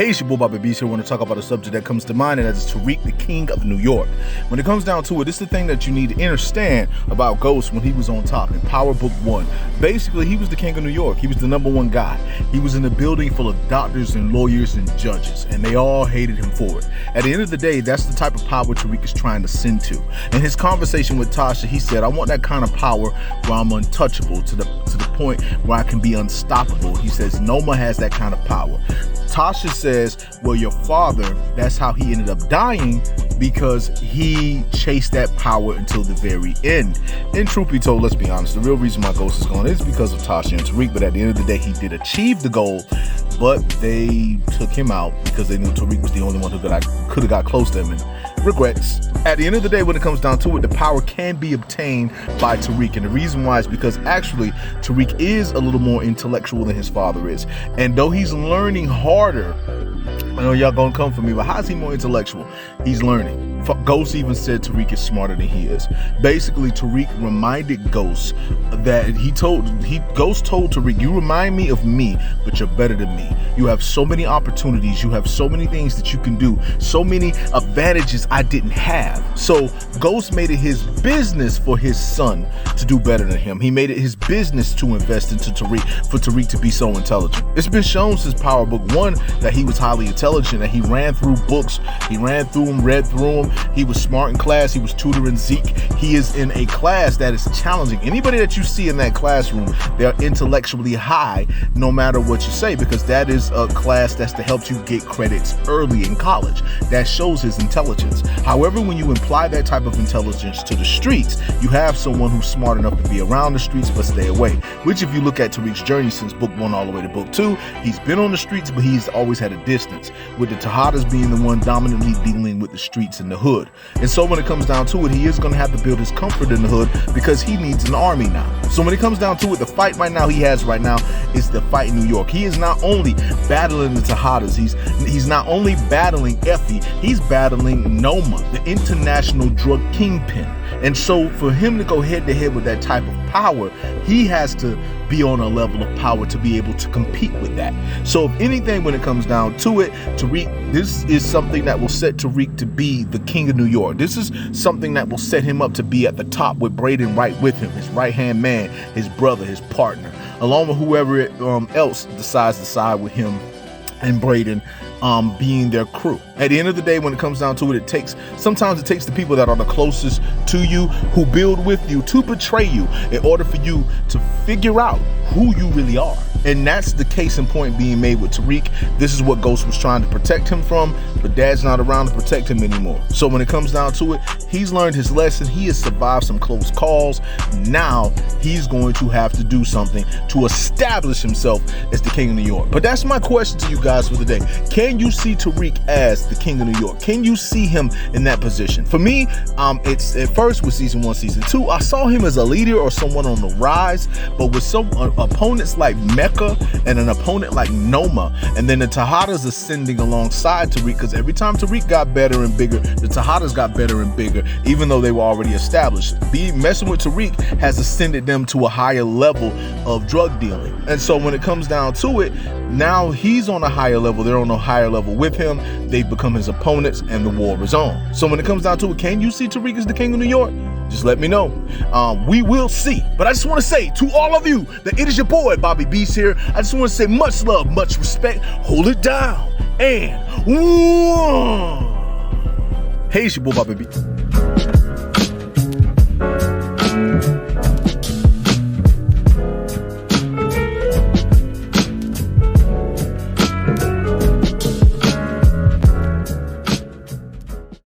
Hey, it's your boy Bobby Beast here. I want to talk about a subject that comes to mind, and that is Tariq, the King of New York. When it comes down to it, this is the thing that you need to understand about Ghost when he was on top in Power Book 1. Basically, he was the King of New York. He was the #1 guy. He was in a building full of doctors and lawyers and judges, and they all hated him for it. At the end of the day, that's the type of power Tariq is trying to send to. In his conversation with Tasha, he said, I want that kind of power where I'm untouchable to the point where I can be unstoppable. He says, Noma has that kind of power. Tasha says, well, your father, that's how he ended up dying, because he chased that power until the very end. And truth be told, let's be honest, the real reason why Ghost is gone is because of Tasha and Tariq. But at the end of the day, he did achieve the goal, but they took him out because they knew Tariq was the only one who could have got close to him. And regrets. At the end of the day, when it comes down to it, the power can be obtained by Tariq. And the reason why is because actually Tariq is a little more intellectual than his father is. And though he's learning harder, I know y'all gonna come for me, but how is he more intellectual? He's learning. Ghost even said Tariq is smarter than he is. Basically, Tariq reminded Ghost that Ghost told Tariq, you remind me of me, but you're better than me. You have so many opportunities. You have so many things that you can do. So many advantages I didn't have. So Ghost made it his business for his son to do better than him. He made it his business to invest into Tariq, for Tariq to be so intelligent. It's been shown since Power Book 1 that he was highly intelligent, that he ran through books. He ran through them, read through them. He was smart in class. He was tutoring Zeke. He is in a class that is challenging. Anybody that you see in that classroom, they're intellectually high, no matter what you say, because that is a class that's to help you get credits early in college. That shows his intelligence. However, when you apply that type of intelligence to the streets, you have someone who's smart enough to be around the streets but stay away. Which, if you look at Tariq's journey since Book 1 all the way to Book 2, he's been on the streets, but he's always had a distance, with the Tejadas being the one dominantly dealing with the streets and the hood. And so when it comes down to it, he is going to have to build his comfort in the hood, because he needs an army now. So when it comes down to it, the fight he has right now is the fight in New York. He is not only battling the Tejadas, he's not only battling Effie, he's battling Noma, the international drug kingpin. And so for him to go head to head with that type of power, he has to be on a level of power to be able to compete with that. So if anything, when it comes down to it, Tariq, this is something that will set Tariq to be the King of New York. This is something that will set him up to be at the top, with Braden right with him, his right-hand man, his brother, his partner, along with whoever else decides to side with him and Braden, being their crew. At the end of the day, when it comes down to it, sometimes it takes the people that are the closest to you, who build with you, to betray you in order for you to figure out who you really are. And that's the case in point being made with Tariq. This is what Ghost was trying to protect him from, but Dad's not around to protect him anymore. So when it comes down to it, he's learned his lesson. He has survived some close calls. Now he's going to have to do something to establish himself as the King of New York. But that's my question to you guys for the day. Can you see Tariq as the King of New York? Can you see him in that position? For me, it's at first with season 1, season 2, I saw him as a leader or someone on the rise, but with some opponents like Mecca and an opponent like Noma, and then the Tejadas ascending alongside Tariq, because every time Tariq got better and bigger, the Tejadas got better and bigger, even though they were already established. Messing with Tariq has ascended them to a higher level of drug dealing. And so when it comes down to it, now he's on a higher level, they're on a higher level with him, they've become his opponents, and the war is on. So when it comes down to it, can you see Tariq as the King of New York? Just let me know. We will see. But I just want to say to all of you that it is your boy Bobby Beast here. I just want to say much love, much respect. Hold it down. And hey, it's your boy Bobby Beast.